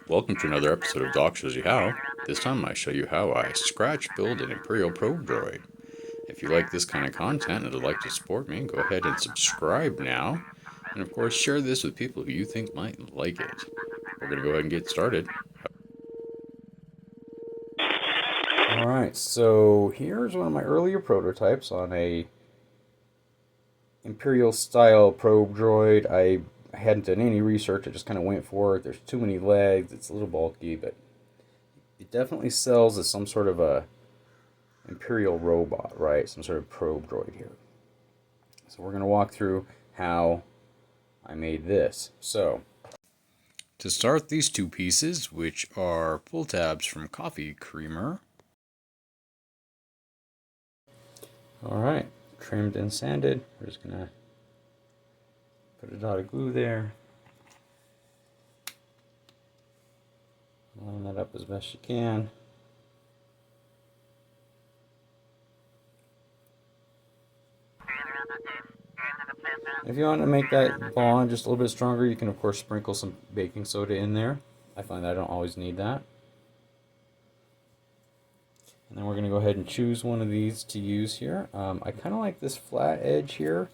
Welcome to another episode of Doc Shows You How. This time I show you how I scratch build an Imperial probe droid. If you like this kind of content and would like to support me, go ahead and subscribe now. And of course, share this with people who you think might like it. We're going to go ahead and get started. Alright, so here's one of my earlier prototypes on a Imperial style probe droid. I hadn't done any research, I just kind of went for it. There's too many legs, it's a little bulky, but it definitely sells as some sort of a Imperial robot, right? Some sort of probe droid here. So we're going to walk through how I made this. So, to start, these two pieces, which are pull tabs from Coffee Creamer. Alright, trimmed and sanded. We're just going to put a dot of glue there. Line that up as best you can. If you want to make that bond just a little bit stronger, you can of course sprinkle some baking soda in there. I find that I don't always need that. And then we're going to go ahead and choose one of these to use here. I kind of like this flat edge here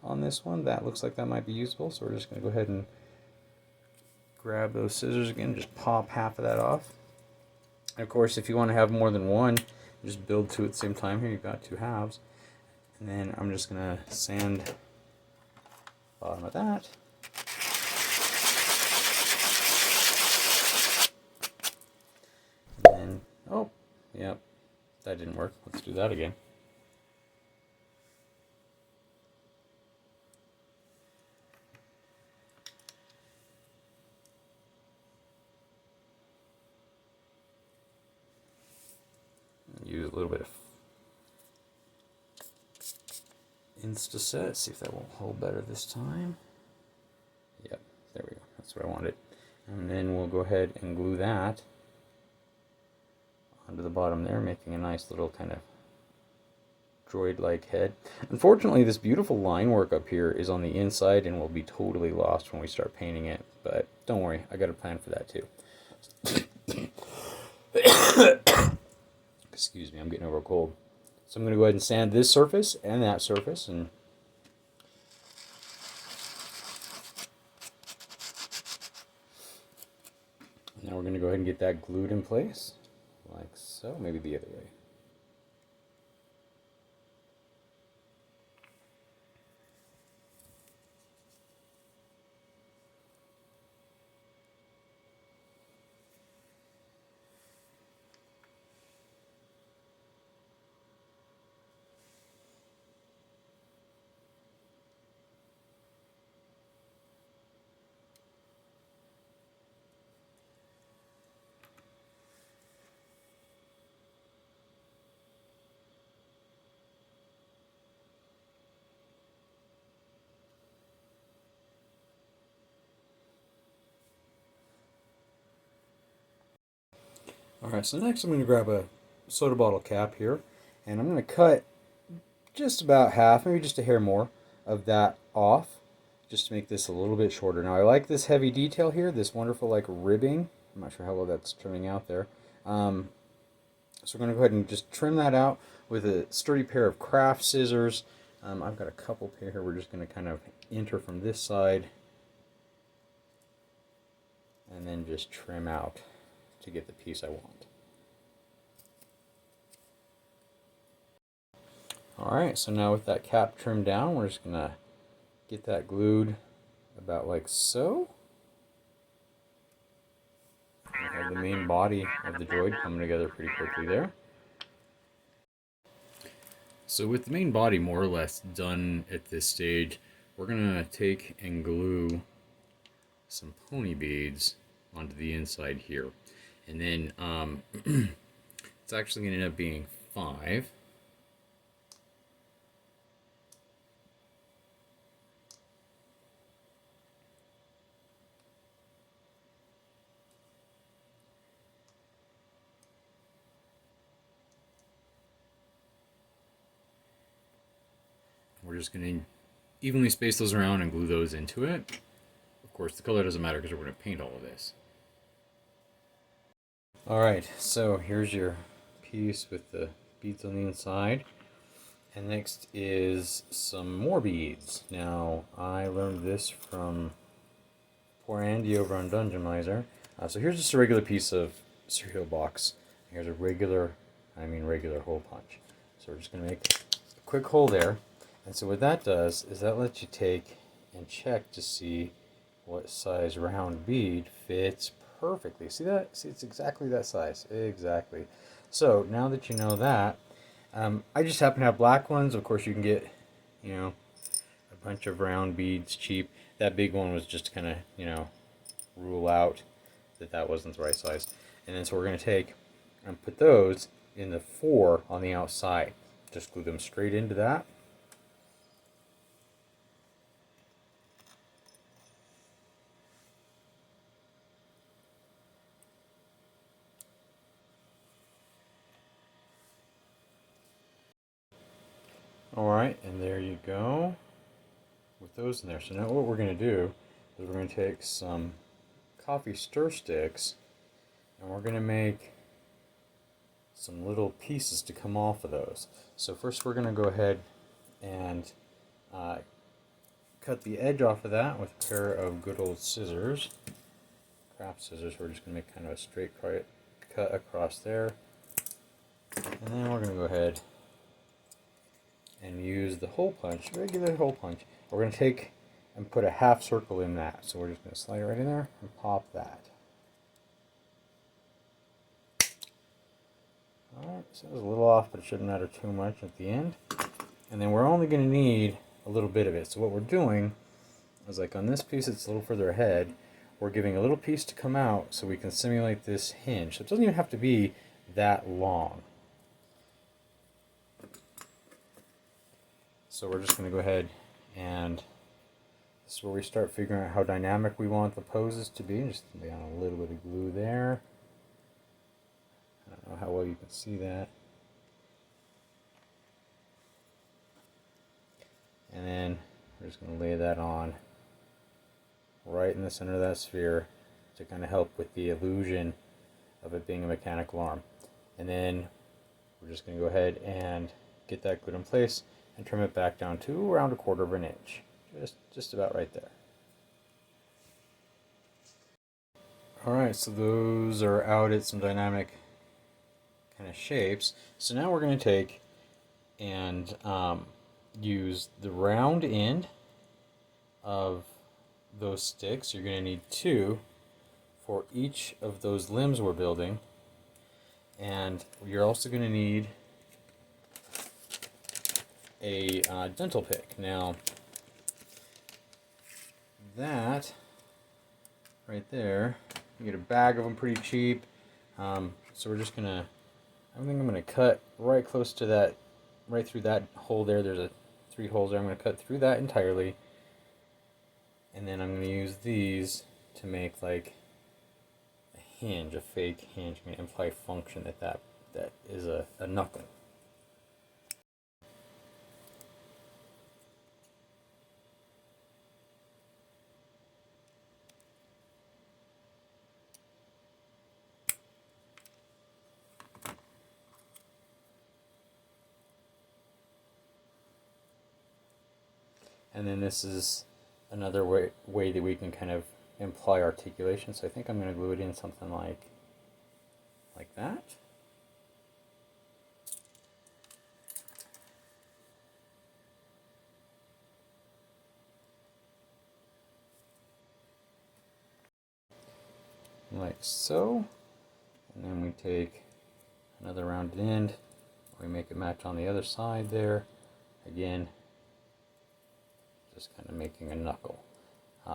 on this one. That looks like that might be useful, so we're just going to go ahead and grab those scissors again, just pop half of that off. And of course, if you want to have more than one, just build two at the same time here. You've got two halves. And then I'm just going to sand the bottom of that. And then, oh, yep, that didn't work. Let's do that again. Use a little bit of Insta-Set, see if that won't hold better this time. Yep, there we go, that's what I wanted. And then we'll go ahead and glue that onto the bottom there, making a nice little kind of droid-like head. Unfortunately, this beautiful line work up here is on the inside and will be totally lost when we start painting it, but don't worry, I got a plan for that too. Excuse me, I'm getting over a cold. So I'm going to go ahead and sand this surface and that surface, and now we're going to go ahead and get that glued in place, like so, maybe the other way. Alright, so next I'm going to grab a soda bottle cap here, and I'm going to cut just about half, maybe just a hair more, of that off, just to make this a little bit shorter. Now I like this heavy detail here, this wonderful like ribbing. I'm not sure how well that's turning out there. So we're going to go ahead and just trim that out with a sturdy pair of craft scissors. I've got a couple pair here. We're just going to kind of enter from this side and then just trim out to get the piece I want. Alright, so now with that cap trimmed down, we're just going to get that glued about like so. We have the main body of the droid coming together pretty quickly there. So with the main body more or less done at this stage, we're going to take and glue some pony beads onto the inside here. And then it's actually going to end up being 5. We're just going to evenly space those around and glue those into it. Of course, the color doesn't matter because we're going to paint all of this. Alright, so here's your piece with the beads on the inside. And next is some more beads. Now, I learned this from poor Andy over on Dungeon Miser. So here's just a regular piece of cereal box. Here's a regular hole punch. So we're just going to make a quick hole there. And so what that does is that lets you take and check to see what size round bead fits perfectly. See that? See, it's exactly that size. Exactly. So now that you know that, I just happen to have black ones. Of course, you can get, a bunch of round beads cheap. That big one was just kind of, rule out that wasn't the right size. And then so we're going to take and put those in the 4 on the outside. Just glue them straight into that. Alright, and there you go with those in there. So now what we're going to do is we're going to take some coffee stir sticks and we're going to make some little pieces to come off of those. So first we're going to go ahead and cut the edge off of that with a pair of good old scissors, craft scissors. We're just going to make kind of a straight cut across there. And then we're going to go ahead and use the hole punch, regular hole punch. We're going to take and put a half circle in that. So we're just going to slide it right in there and pop that. Alright, so it was a little off, but it shouldn't matter too much at the end. And then we're only going to need a little bit of it. So what we're doing is, like on this piece it's a little further ahead, we're giving a little piece to come out so we can simulate this hinge. So it doesn't even have to be that long. So we're just going to go ahead and this is where we start figuring out how dynamic we want the poses to be. Just lay on a little bit of glue there. I don't know how well you can see that. And then we're just going to lay that on right in the center of that sphere to kind of help with the illusion of it being a mechanical arm. And then we're just going to go ahead and get that glued in place and trim it back down to around 1/4 of an inch. Just about right there. Alright, so those are out at some dynamic kind of shapes. So now we're going to take and use the round end of those sticks. You're going to need 2 for each of those limbs we're building. And you're also going to need a dental pick. Now, that right there, you get a bag of them pretty cheap. So we're just going to, I think I'm going to cut right close to that, right through that hole there. There's 3 holes there. I'm going to cut through that entirely. And then I'm going to use these to make like a hinge, a fake hinge. I'm going to imply function that is a knuckle. And then this is another way that we can kind of imply articulation. So I think I'm going to glue it in something like that. Like so. And then we take another rounded end. We make it match on the other side there. Again, just kind of making a knuckle. So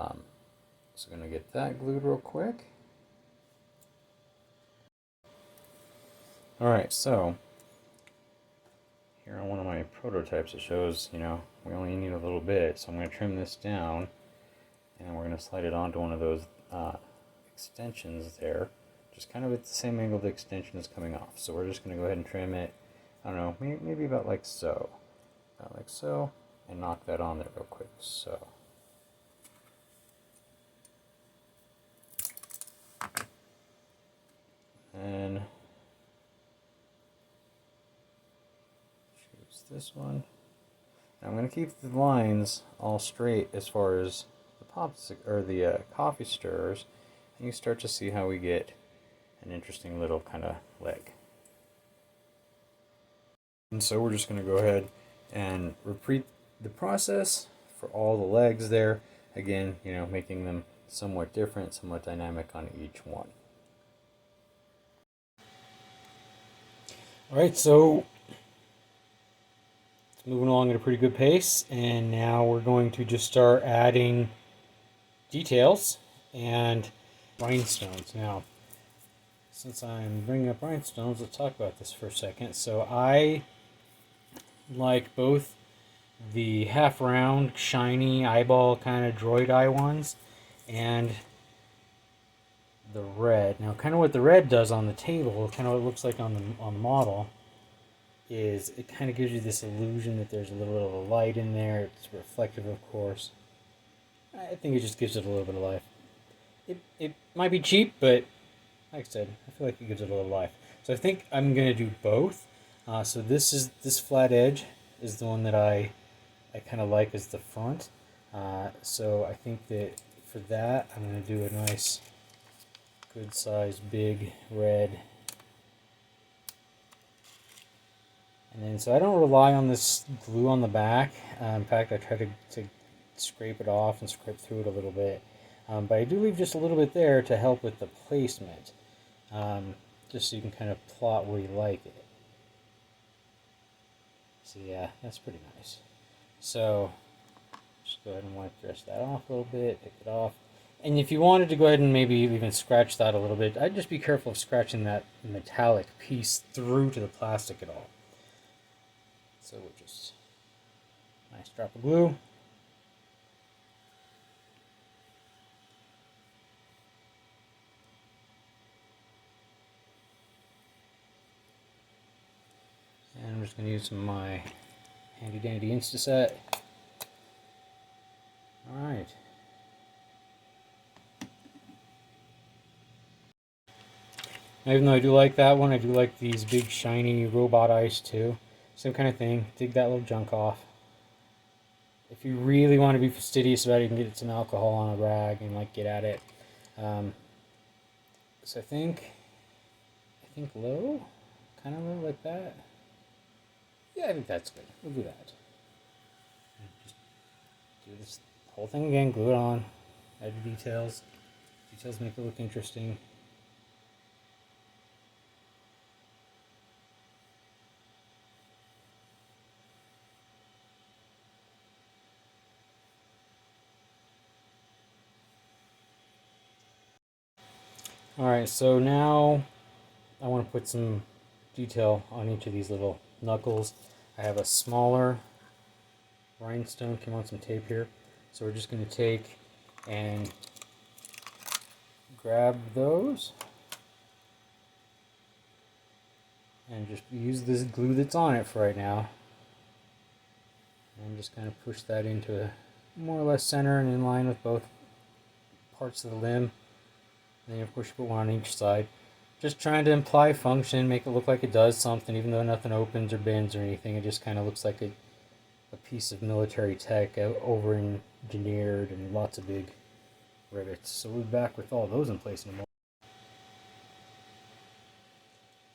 I'm going to get that glued real quick. Alright, so here on one of my prototypes it shows, we only need a little bit. So I'm going to trim this down and we're going to slide it onto one of those extensions there. Just kind of at the same angle the extension is coming off. So we're just going to go ahead and trim it, I don't know, maybe about like so. About like so. And knock that on there real quick. So. And choose this one. And I'm going to keep the lines all straight as far as the pops or the coffee stirrers, and you start to see how we get an interesting little kind of leg. And so we're just going to go ahead and repeat the process for all the legs there. Again, making them somewhat different, somewhat dynamic on each one. All right, so it's moving along at a pretty good pace, and now we're going to just start adding details and rhinestones. Now, since I'm bringing up rhinestones, let's talk about this for a second. So I like both the half round, shiny eyeball kind of droid eye ones and the red. Now, kind of what the red does on the table, kind of what it looks like on the model, is it kind of gives you this illusion that there's a little bit of a light in there. It's reflective, of course. I think it just gives it a little bit of life. It might be cheap, but like I said, I feel like it gives it a little life. So I think I'm going to do both. So this flat edge is the one that I kind of like as the front. So I think that for that, I'm going to do a nice, good size, big red. And then, so I don't rely on this glue on the back. In fact, I try to scrape it off and scrape through it a little bit. But I do leave just a little bit there to help with the placement. Just so you can kind of plot where you like it. So yeah, that's pretty nice. So just go ahead and wipe the rest of that off a little bit, pick it off. And if you wanted to go ahead and maybe even scratch that a little bit, I'd just be careful of scratching that metallic piece through to the plastic at all. So we'll just, nice drop of glue. And I'm just going to use some of my handy dandy Instaset. Alright. Even though I do like that one, I do like these big shiny robot eyes too. Same kind of thing. Dig that little junk off. If you really want to be fastidious about it, you can get some alcohol on a rag and get at it. So I think low, kind of low like that. Yeah, I think that's good. We'll do that. Just do this whole thing again, glue it on, add the details. Details make it look interesting. Alright, so now I want to put some detail on each of these little knuckles. I have a smaller rhinestone, came on some tape here. So we're just going to take and grab those and just use this glue that's on it for right now. And just kind of push that into a more or less center and in line with both parts of the limb. And then of course you put one on each side. Just trying to imply function, make it look like it does something, even though nothing opens or bends or anything. It just kind of looks like a piece of military tech over engineered and lots of big rivets. So we'll be back with all those in place in a moment.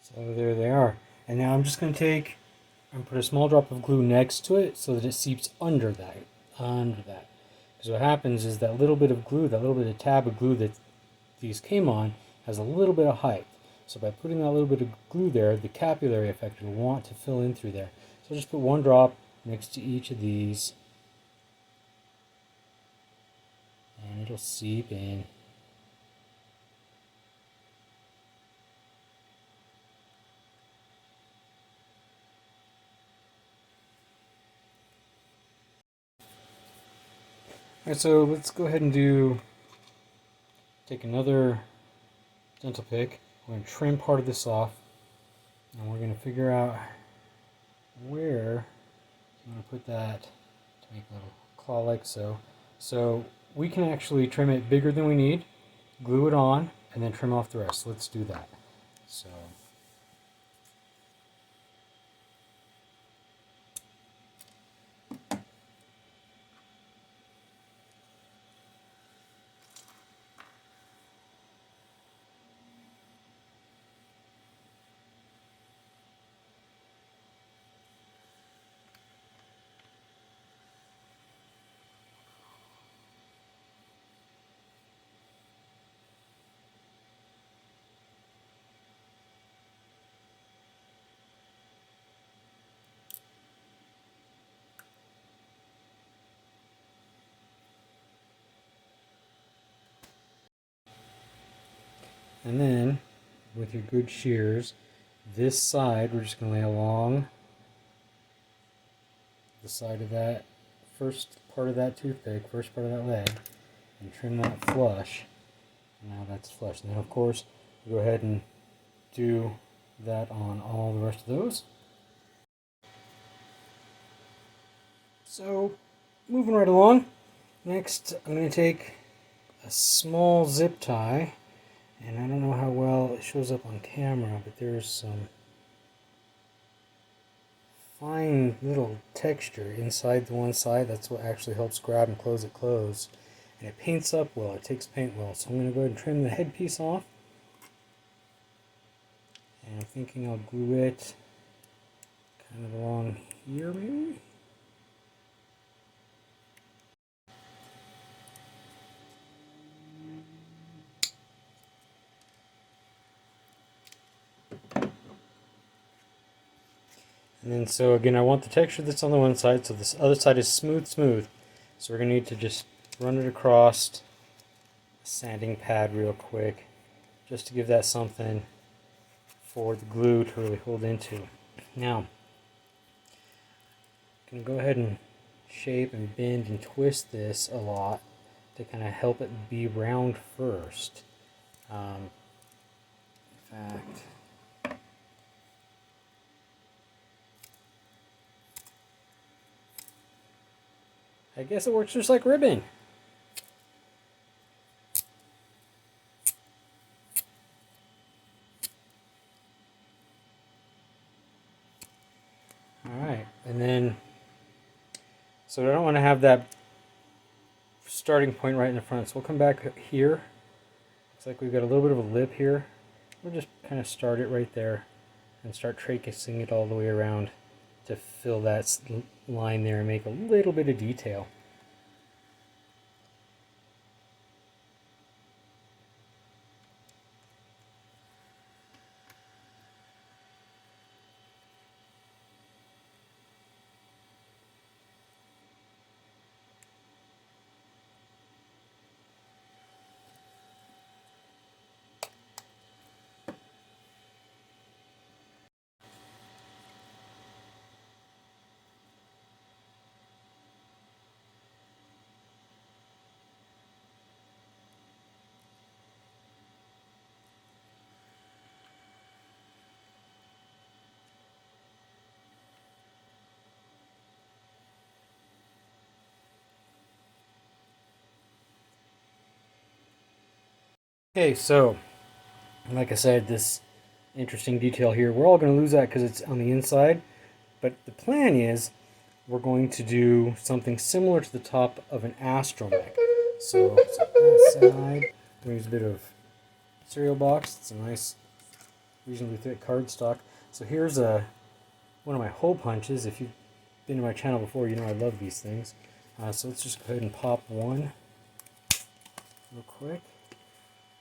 So there they are. And now I'm just going to take and put a small drop of glue next to it so that it seeps under that. Because what happens is that little bit of glue, that little bit of tab of glue that these came on, has a little bit of height. So by putting that little bit of glue there, the capillary effect will want to fill in through there. So just put one drop next to each of these, and it'll seep in. Alright, so let's go ahead and take another dental pick. We're going to trim part of this off, and we're going to figure out where you want to put that to make a little claw like so. So we can actually trim it bigger than we need, glue it on, and then trim off the rest. Let's do that. So and then with your good shears, this side we're just going to lay along the side of that first part of that toothpick, first part of that leg, and trim that flush. Now that's flush. And then of course go ahead and do that on all the rest of those. So moving right along, next I'm going to take a small zip tie, and I don't know how well it shows up on camera, but there's some fine little texture inside the one side. That's what actually helps grab and close it closed. And it paints up well, it takes paint well. So I'm going to go ahead and trim the headpiece off. And I'm thinking I'll glue it kind of along here maybe. And then so again, I want the texture that's on the one side, so this other side is smooth. So we're going to need to just run it across a sanding pad real quick, just to give that something for the glue to really hold into. Now, I'm going to go ahead and shape and bend and twist this a lot to kind of help it be round first. In fact, I guess it works just like ribbon. Alright, and then, so I don't want to have that starting point right in the front, so we'll come back here. Looks like we've got a little bit of a lip here. We'll just kind of start it right there and start tracing it all the way around to fill that line there and make a little bit of detail. Okay, so like I said, this interesting detail here, we're all going to lose that because it's on the inside, but the plan is we're going to do something similar to the top of an astromech. So that side, I'm use a bit of cereal box. It's a nice, reasonably thick cardstock. So here's one of my hole punches. If you've been to my channel before, you know I love these things. So let's just go ahead and pop one real quick.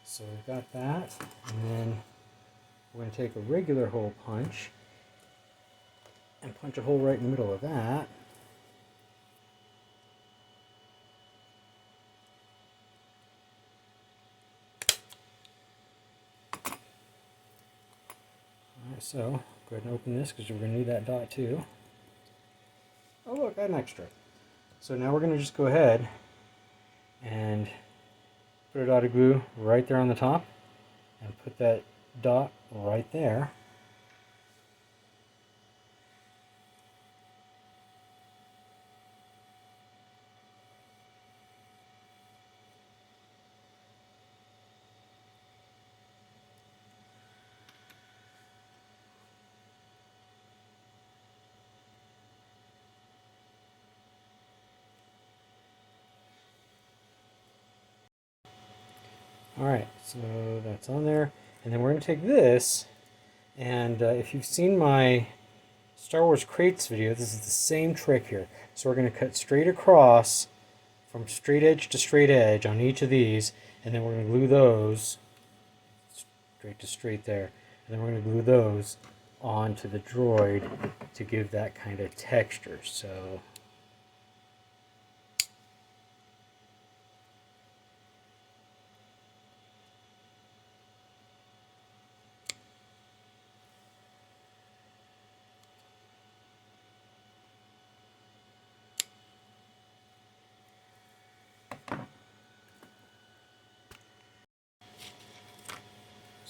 So we've got that, and then we're going to take a regular hole punch and punch a hole right in the middle of that. Alright, so go ahead and open this because we're going to need that dot too. Oh look, I had an extra. So now we're going to just go ahead and put a dot of glue right there on the top and put that dot right there. Alright, so that's on there. And then we're going to take this, and if you've seen my Star Wars crates video, this is the same trick here. So we're going to cut straight across from straight edge to straight edge on each of these, and then we're going to glue those straight to straight there. And then we're going to glue those onto the droid to give that kind of texture. So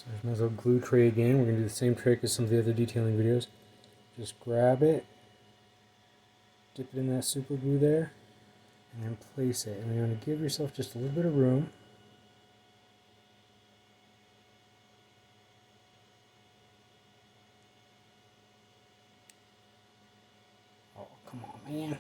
there's my little glue tray again. We're going to do the same trick as some of the other detailing videos. Just grab it, dip it in that super glue there, and then place it. And you're going to give yourself just a little bit of room. Oh, come on, man.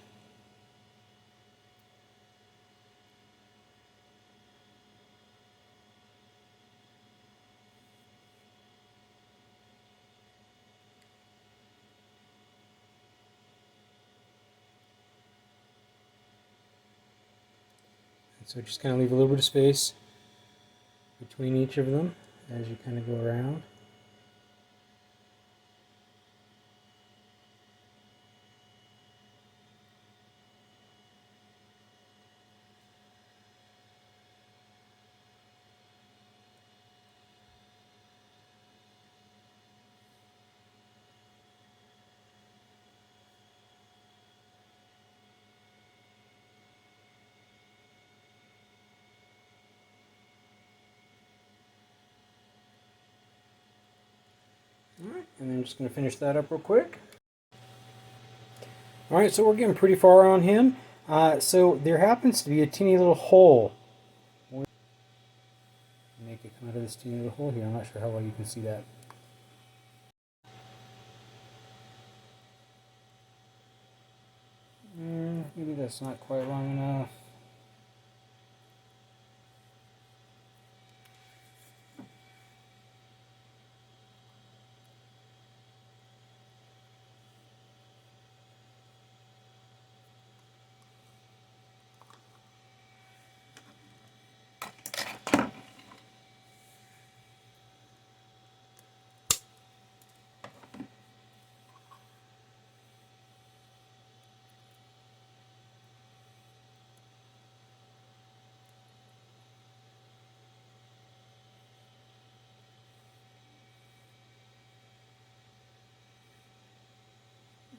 So just kind of leave a little bit of space between each of them as you kind of go around. Alright, and then I'm just going to finish that up real quick. Alright, so we're getting pretty far on him. So there happens to be a teeny little hole. Make it come out of this teeny little hole here. I'm not sure how well you can see that. Maybe that's not quite long enough.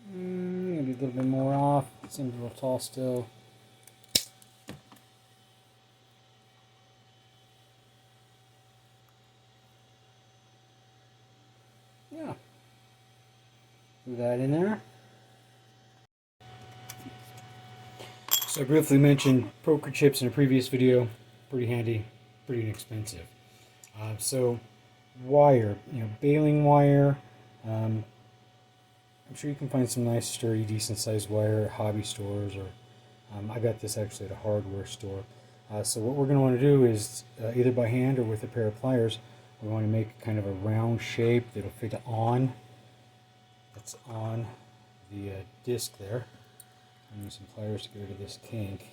Maybe a little bit more off. It seems a little tall still. Yeah. Put that in there. So I briefly mentioned poker chips in a previous video. Pretty handy, pretty inexpensive. So wire, baling wire. I'm sure you can find some nice, sturdy, decent sized wire at hobby stores, or I got this actually at a hardware store. So what we're going to want to do is either by hand or with a pair of pliers, we want to make kind of a round shape that'll fit on. That's on the disc there. I'm using some pliers to get rid of this kink.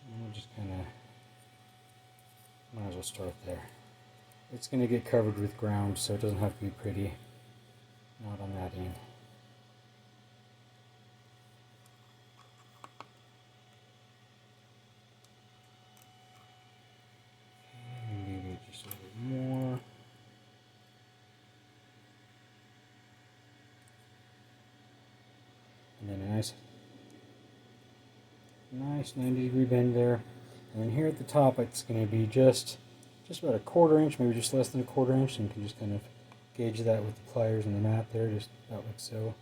And we'll just kind of, might as well start there. It's going to get covered with ground, so it doesn't have to be pretty. Not on that end. Maybe just a little bit more. And then a nice 90-degree bend there. And then here at the top, it's going to be just about a 1/4 inch, maybe just less than a 1/4 inch, and you can just kind of gauge that with the pliers and the mat there, just about like so.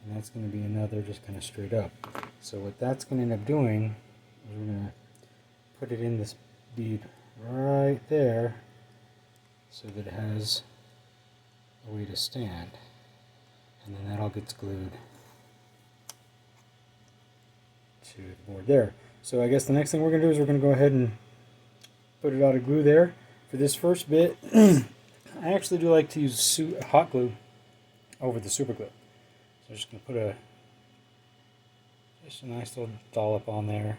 And that's going to be another just kind of straight up. So what that's going to end up doing is we're going to put it in this bead right there so that it has a way to stand. And then that all gets glued to the board there. So I guess the next thing we're going to do is we're going to go ahead and put it out of glue there. For this first bit, I actually do like to use hot glue over the super glue. So I'm just going to put just a nice little dollop on there.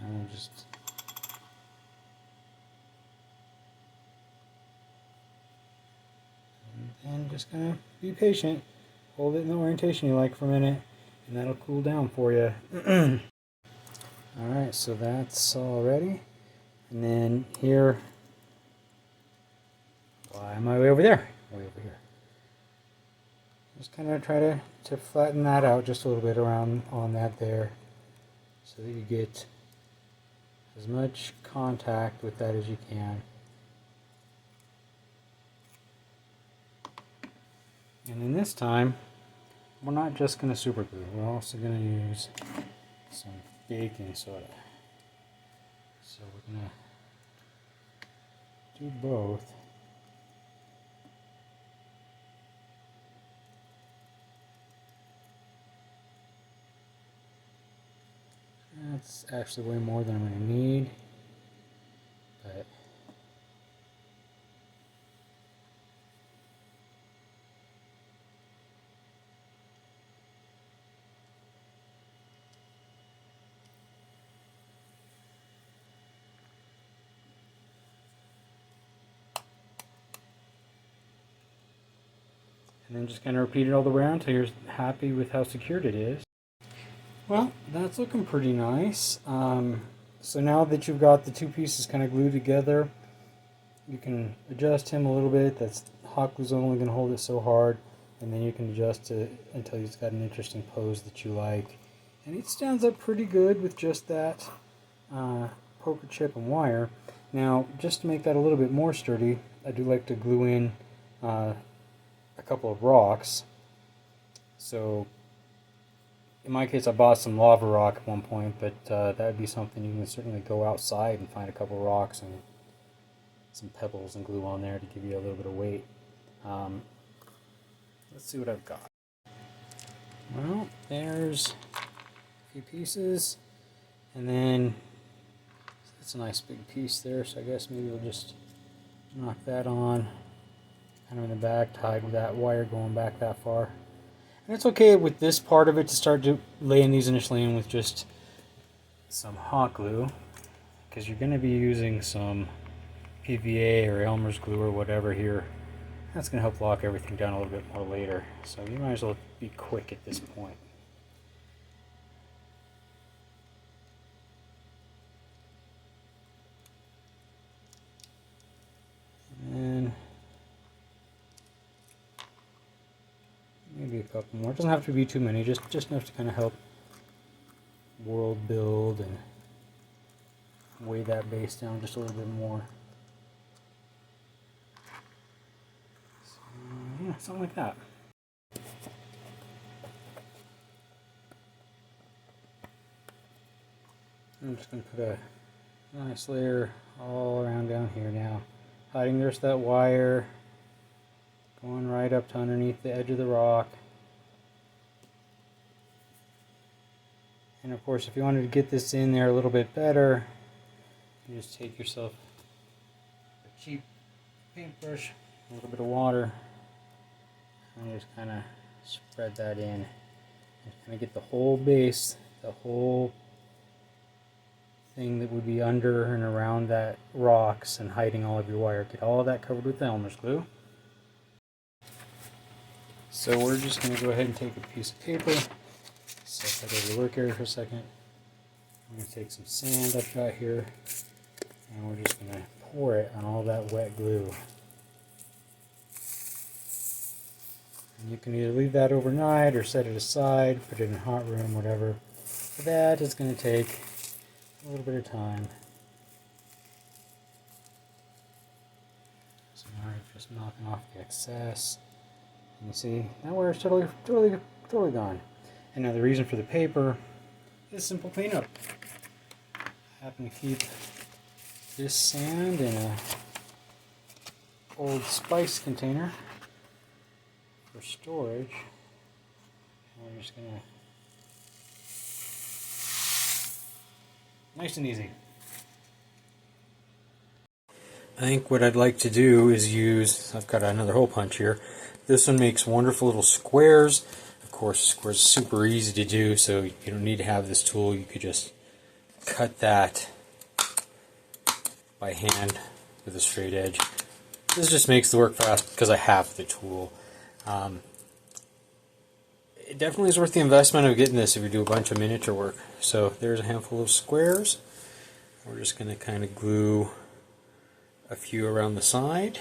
And we'll just and just kind of be patient. Hold it in the orientation you like for a minute, and that'll cool down for you. Alright, so that's all ready. And then here, why am I way over there? Way over here. Just kind of try to flatten that out just a little bit around on that there, so that you get as much contact with that as you can. And then this time, we're not just going to super glue, we're also going to use some baking soda. So we're going to do both. That's actually way more than I'm going to need, but and then just kind of repeat it all the way around until you're happy with how secured it is. Well, that's looking pretty nice. So now that you've got the two pieces kind of glued together, you can adjust him a little bit. That's hot glue's only going to hold it so hard, and then you can adjust it until he's got an interesting pose that you like. And it stands up pretty good with just that poker chip and wire. Now, just to make that a little bit more sturdy, I do like to glue in a couple of rocks. So in my case, I bought some lava rock at one point, but that would be something you can certainly go outside and find a couple rocks and some pebbles and glue on there to give you a little bit of weight. Let's see what I've got. Well, there's a few pieces, and then it's a nice big piece there, so I guess maybe we'll just knock that on, kind of in the back, tied with that wire going back that far. And it's okay with this part of it to start laying these initially in with just some hot glue, because you're going to be using some PVA or Elmer's glue or whatever here. That's going to help lock everything down a little bit more later. So you might as well be quick at this point. And maybe a couple more. It doesn't have to be too many, just enough to kind of help world build and weigh that base down just a little bit more. So, yeah, something like that. I'm just going to put a nice layer all around down here now, hiding the rest of that wire, going right up to underneath the edge of the rock. And of course, if you wanted to get this in there a little bit better, you just take yourself a cheap paintbrush, a little bit of water, and just kind of spread that in. And kind of get the whole base, the whole thing that would be under and around that rocks and hiding all of your wire. Get all of that covered with Elmer's glue. So we're just going to go ahead and take a piece of paper, set that over the work area for a second. I'm going to take some sand I've got here, and we're just going to pour it on all that wet glue. And you can either leave that overnight or set it aside, put it in a hot room, whatever. But that is going to take a little bit of time. So now I'm just knocking off the excess. And you see, that wire is totally gone. And now the reason for the paper is simple cleanup. I happen to keep this sand in a old spice container for storage. I'm just gonna, nice and easy. I think what I'd like to do is use, I've got another hole punch here. This one makes wonderful little squares. Of course, squares are super easy to do, so you don't need to have this tool. You could just cut that by hand with a straight edge. This just makes the work fast because I have the tool. It definitely is worth the investment of getting this if you do a bunch of miniature work. So there's a handful of squares. We're just going to kind of glue a few around the side.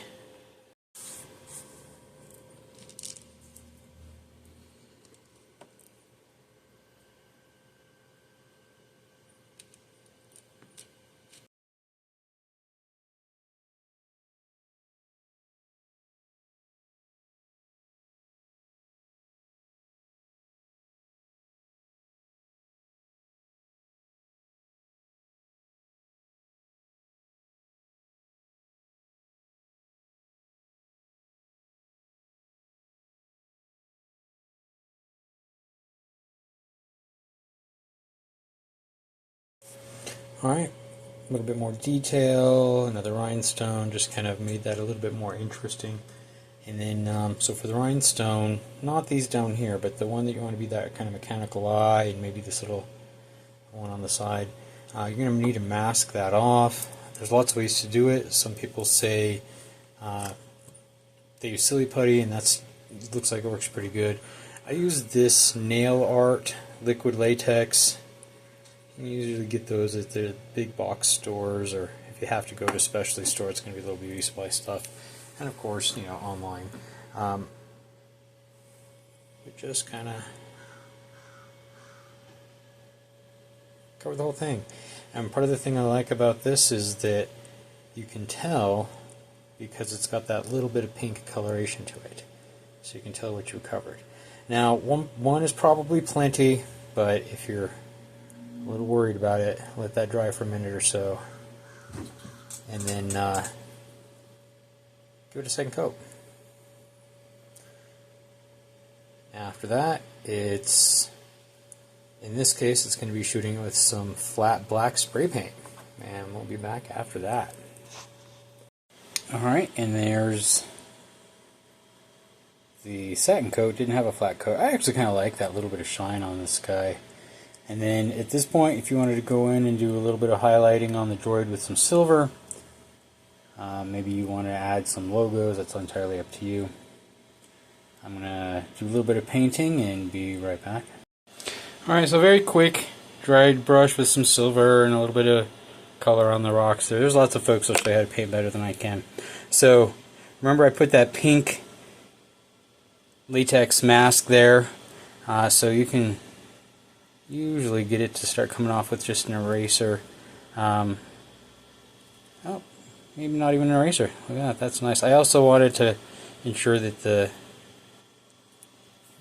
Alright, a little bit more detail, another rhinestone, just kind of made that a little bit more interesting. And then, so for the rhinestone, not these down here, but the one that you want to be that kind of mechanical eye, and maybe this little one on the side, you're going to need to mask that off. There's lots of ways to do it. Some people say they use silly putty, and it looks like it works pretty good. I use this nail art liquid latex. You usually get those at the big box stores, or if you have to go to a specialty store, it's going to be a little beauty supply stuff. And of course, online. But just kind of cover the whole thing. And part of the thing I like about this is that you can tell, because it's got that little bit of pink coloration to it, so you can tell what you covered. Now, one is probably plenty, but if you're a little worried about it, let that dry for a minute or so, and then give it a second coat. After that, in this case, it's going to be shooting with some flat black spray paint, and we'll be back after that. Alright, and there's the satin coat. Didn't have a flat coat. I actually kind of like that little bit of shine on this guy. And then at this point, if you wanted to go in and do a little bit of highlighting on the droid with some silver, maybe you want to add some logos, that's entirely up to you. I'm going to do a little bit of painting and be right back. Alright, so very quick dried brush with some silver and a little bit of color on the rocks. There's lots of folks that show you how to paint better than I can. So remember, I put that pink latex mask there, so you can usually get it to start coming off with just an eraser. Oh, maybe not even an eraser. Look at that, that's nice. I also wanted to ensure that the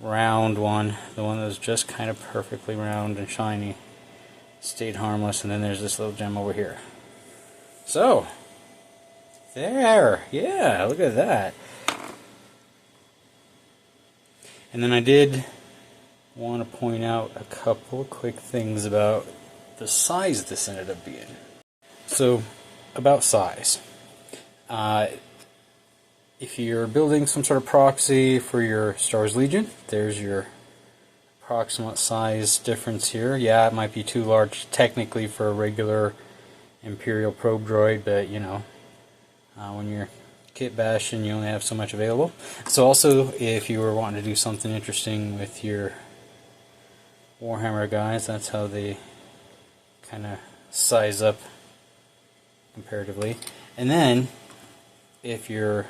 round one, the one that was just kind of perfectly round and shiny, stayed harmless. And then there's this little gem over here. So, there, yeah, look at that. And then I did want to point out a couple quick things about the size this ended up being. So, about size. If you're building some sort of proxy for your Star Wars Legion, there's your approximate size difference here. Yeah, it might be too large technically for a regular Imperial probe droid, but when you're kit bashing, you only have so much available. So also, if you were wanting to do something interesting with your Warhammer guys, that's how they kind of size up comparatively. And then, if you're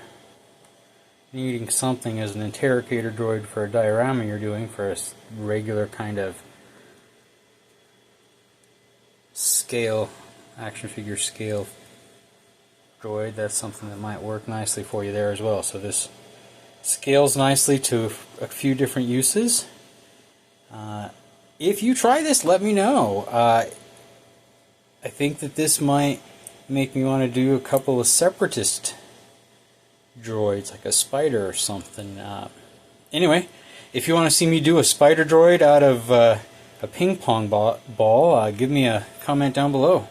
needing something as an interrogator droid for a diorama you're doing for a regular kind of scale, action figure scale droid, that's something that might work nicely for you there as well. So this scales nicely to a few different uses. If you try this, let me know. I think that this might make me want to do a couple of separatist droids, like a spider or something. Anyway, If you want to see me do a spider droid out of a ping pong ball, give me a comment down below.